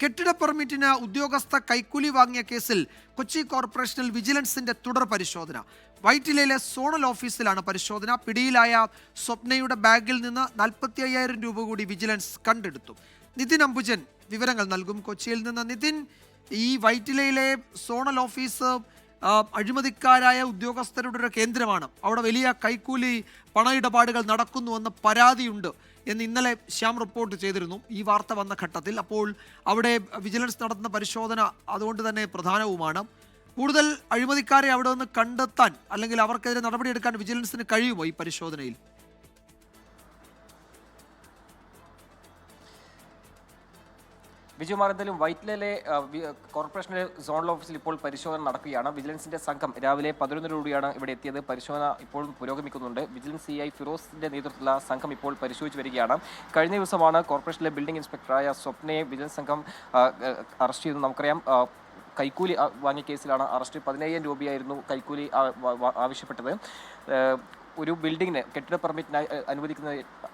കെട്ടിട പെർമിറ്റിന് ഉദ്യോഗസ്ഥ കൈക്കൂലി വാങ്ങിയ കേസിൽ കൊച്ചി കോർപ്പറേഷനിൽ വിജിലൻസിന്റെ തുടർ പരിശോധന. വൈറ്റിലയിലെ സോണൽ ഓഫീസിലാണ് പരിശോധന. പിടിയിലായ സ്വപ്നയുടെ ബാഗിൽ നിന്ന് 45,000 രൂപ കൂടി വിജിലൻസ് കണ്ടെടുത്തു. നിതിൻ അംബുജൻ വിവരങ്ങൾ നൽകും കൊച്ചിയിൽ നിന്ന്. നിതിൻ, ഈ വൈറ്റിലയിലെ സോണൽ ഓഫീസ് അഴിമതിക്കാരായ ഉദ്യോഗസ്ഥരുടെ ഒരു കേന്ദ്രമാണ്. അവിടെ വലിയ കൈക്കൂലി പണ ഇടപാടുകൾ നടക്കുന്നുവെന്ന് പരാതിയുണ്ട് എന്ന് ഇന്നലെ ശ്യാം റിപ്പോർട്ട് ചെയ്തിരുന്നു ഈ വാർത്ത വന്ന ഘട്ടത്തിൽ. അപ്പോൾ അവിടെ വിജിലൻസ് നടത്തുന്ന പരിശോധന അതുകൊണ്ട് തന്നെ പ്രധാനവുമാണ്. കൂടുതൽ അഴിമതിക്കാരെ അവിടെ നിന്ന് കണ്ടെത്താൻ അല്ലെങ്കിൽ അവർക്കെതിരെ നടപടിയെടുക്കാൻ വിജിലൻസിന് കഴിയുമോ ഈ പരിശോധനയിൽ? വിജയകുമാർ, എന്തായാലും വൈറ്റിലയിലെ കോർപ്പറേഷനിലെ സോണൽ ഓഫീസിൽ ഇപ്പോൾ പരിശോധന നടക്കുകയാണ്. വിജിലൻസിന്റെ സംഘം രാവിലെ 11:00 ഇവിടെ എത്തിയത്. പരിശോധന ഇപ്പോൾ പുരോഗമിക്കുന്നുണ്ട്. വിജിലൻസ് CI ഫിറോസിന്റെ നേതൃത്വത്തിലുള്ള സംഘം ഇപ്പോൾ പരിശോധിച്ച് വരികയാണ്. കഴിഞ്ഞ ദിവസമാണ് കോർപ്പറേഷനിലെ ബിൽഡിംഗ് ഇൻസ്പെക്ടറായ സ്വപ്നയെ വിജിലൻസ് സംഘം അറസ്റ്റ് ചെയ്തത്. നമുക്കറിയാം, കൈക്കൂലി വാങ്ങിയ കേസിലാണ് അറസ്റ്റ്. 15,000 രൂപയായിരുന്നു കൈക്കൂലി ആവശ്യപ്പെട്ടത്. ഒരു ബിൽഡിങ്ങിന് കെട്ടിട പെർമിറ്റിനായി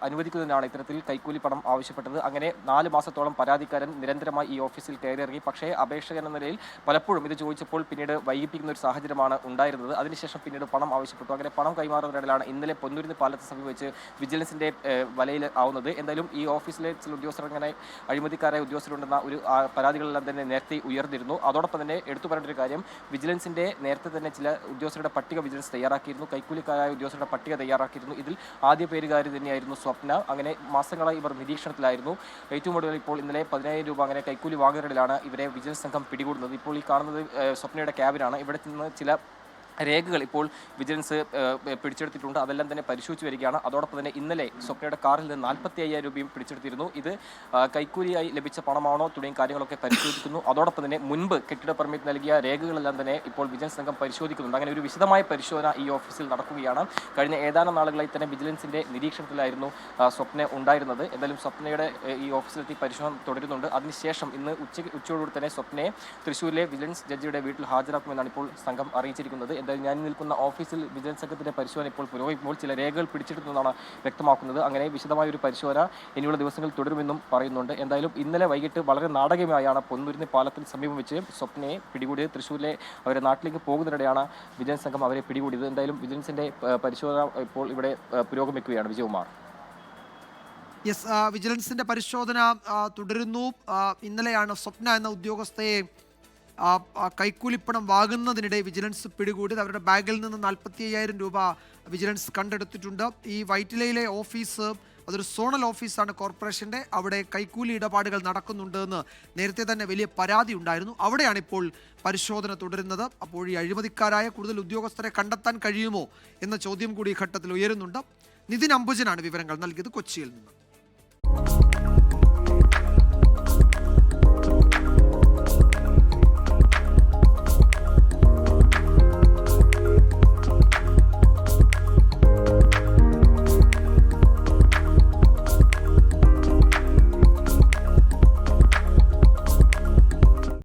അനുവദിക്കുന്നതിനാണ് ഇത്തരത്തിൽ കൈക്കൂലി പണം ആവശ്യപ്പെട്ടത്. അങ്ങനെ 4 മാസത്തോളം പരാതിക്കാരൻ നിരന്തരമായി ഈ ഓഫീസിൽ കയറിയിറങ്ങി. പക്ഷേ അപേക്ഷകൻ എന്ന നിലയിൽ പലപ്പോഴും ഇത് ചോദിച്ചപ്പോൾ പിന്നീട് വൈകിപ്പിക്കുന്ന ഒരു സാഹചര്യമാണ് ഉണ്ടായിരുന്നത്. അതിനുശേഷം പിന്നീട് പണം ആവശ്യപ്പെട്ടു. അങ്ങനെ പണം കൈമാറുന്നതിനിടയിലാണ് ഇന്നലെ പൊന്നൂരിന് പാലത്തെ സമീപിച്ച് വിജിലൻസിന്റെ വലയിൽ ആവുന്നത്. എന്തായാലും ഈ ഓഫീസിലെ ചില ഉദ്യോഗസ്ഥർ അങ്ങനെ അഴിമതിക്കാരായ ഉദ്യോഗസ്ഥരുണ്ടെന്ന ഒരു പരാതികളെല്ലാം തന്നെ നേരത്തെ ഉയർന്നിരുന്നു. അതോടൊപ്പം തന്നെ എടുത്തു പറയേണ്ട ഒരു കാര്യം, വിജിലൻസിന്റെ നേരത്തെ തന്നെ ചില ഉദ്യോഗസ്ഥരുടെ പട്ടിക വിജിലൻസ് തയ്യാറാക്കിയിരുന്നു. കൈക്കൂലിക്കാരായ ഉദ്യോഗസ്ഥരുടെ പട്ടിക തയ്യാറാക്കിയിരുന്നു. ഇതിൽ ആദ്യ പേരുകാരി തന്നെയായിരുന്നു സ്വപ്ന. അങ്ങനെ മാസങ്ങളായി ഇവർ നിരീക്ഷണത്തിലായിരുന്നു. ഏറ്റവും കൂടുതൽ ഇപ്പോൾ ഇന്നലെ 10,000 രൂപ അങ്ങനെ കൈക്കൂലി വാങ്ങുന്നതിലാണ് ഇവരെ വിജിലൻസ് സംഘം പിടികൂടുന്നത്. ഇപ്പോൾ ഈ കാണുന്നത് സ്വപ്നയുടെ ക്യാബിനാണ്. ഇവിടെ നിന്ന് ചില രേഖകൾ ഇപ്പോൾ വിജിലൻസ് പിടിച്ചെടുത്തിട്ടുണ്ട്. അതെല്ലാം തന്നെ പരിശോധിച്ച് വരികയാണ്. അതോടൊപ്പം തന്നെ ഇന്നലെ സ്വപ്നയുടെ കാറിൽ നിന്ന് 45,000 രൂപയും പിടിച്ചെടുത്തിരുന്നു. ഇത് കൈക്കൂലിയായി ലഭിച്ച പണമാണോ തുടങ്ങിയ കാര്യങ്ങളൊക്കെ പരിശോധിക്കുന്നു. അതോടൊപ്പം തന്നെ മുൻപ് കെട്ടിട പെർമിറ്റ് നൽകിയ രേഖകളെല്ലാം തന്നെ ഇപ്പോൾ വിജിലൻസ് സംഘം പരിശോധിക്കുന്നുണ്ട്. അങ്ങനെ ഒരു വിശദമായ പരിശോധന ഈ ഓഫീസിൽ നടക്കുകയാണ്. കഴിഞ്ഞ ഏതാനും നാളുകളായി തന്നെ വിജിലൻസിന്റെ നിരീക്ഷണത്തിലായിരുന്നു സ്വപ്ന ഉണ്ടായിരുന്നത്. എന്തായാലും സ്വപ്നയുടെ ഈ ഓഫീസിലെത്തി പരിശോധന തുടരുന്നുണ്ട്. അതിനുശേഷം ഇന്ന് ഉച്ചയോടുകൂടി തന്നെ സ്വപ്നയെ തൃശ്ശൂരിലെ വിജിലൻസ് ജഡ്ജിയുടെ വീട്ടിൽ ഹാജരാക്കുമെന്നാണ് ഇപ്പോൾ സംഘം അറിയിച്ചിരിക്കുന്നത്. എന്തായാലും ഞാൻ നിൽക്കുന്ന ഓഫീസിൽ വിജിലൻസ് സംഘത്തിന്റെ പരിശോധന ഇപ്പോൾ പുരോഗമിക്കുമ്പോൾ ചില രേഖകൾ പിടിച്ചെടുത്തെന്നാണ് വ്യക്തമാക്കുന്നത്. അങ്ങനെ വിശദമായ ഒരു പരിശോധന ഇനിയുള്ള ദിവസങ്ങളിൽ തുടരുമെന്നും പറയുന്നുണ്ട്. എന്തായാലും ഇന്നലെ വൈകിട്ട് വളരെ നാടകീയമായാണ് പൊന്നൂരിന് പാലത്തിന് സമീപം വെച്ച് സ്വപ്നയെ പിടികൂടിയത്. തൃശ്ശൂരിലെ അവരുടെ നാട്ടിലേക്ക് പോകുന്നതിനിടെയാണ് വിജിലൻസ് സംഘം അവരെ പിടികൂടിയത്. എന്തായാലും വിജിലൻസിന്റെ പരിശോധന ഇപ്പോൾ ഇവിടെ പുരോഗമിക്കുകയാണ്. വിജയകുമാർ. യെസ്, വിജിലൻസിന്റെ പരിശോധന തുടരുന്നു. ഇന്നലെയാണ് സ്വപ്ന എന്ന ഉദ്യോഗസ്ഥയെ കൈക്കൂലിപ്പണം വാങ്ങുന്നതിനിടെ വിജിലൻസ് പിടികൂടിയത്. അവരുടെ ബാഗിൽ നിന്ന് 45,000 രൂപ വിജിലൻസ് കണ്ടെടുത്തിട്ടുണ്ട്. ഈ വൈറ്റിലയിലെ ഓഫീസ് അതൊരു സോണൽ ഓഫീസാണ് കോർപ്പറേഷൻ്റെ. അവിടെ കൈക്കൂലി ഇടപാടുകൾ നടക്കുന്നുണ്ട് എന്ന് നേരത്തെ തന്നെ വലിയ പരാതി ഉണ്ടായിരുന്നു. അവിടെയാണ് ഇപ്പോൾ പരിശോധന തുടരുന്നത്. അപ്പോൾ ഈ അഴിമതിക്കാരായ കൂടുതൽ ഉദ്യോഗസ്ഥരെ കണ്ടെത്താൻ കഴിയുമോ എന്ന ചോദ്യം കൂടി ഈ ഘട്ടത്തിൽ ഉയരുന്നുണ്ട്. നിതിൻ അംബുജനാണ് വിവരങ്ങൾ നൽകിയത് കൊച്ചിയിൽ നിന്ന്.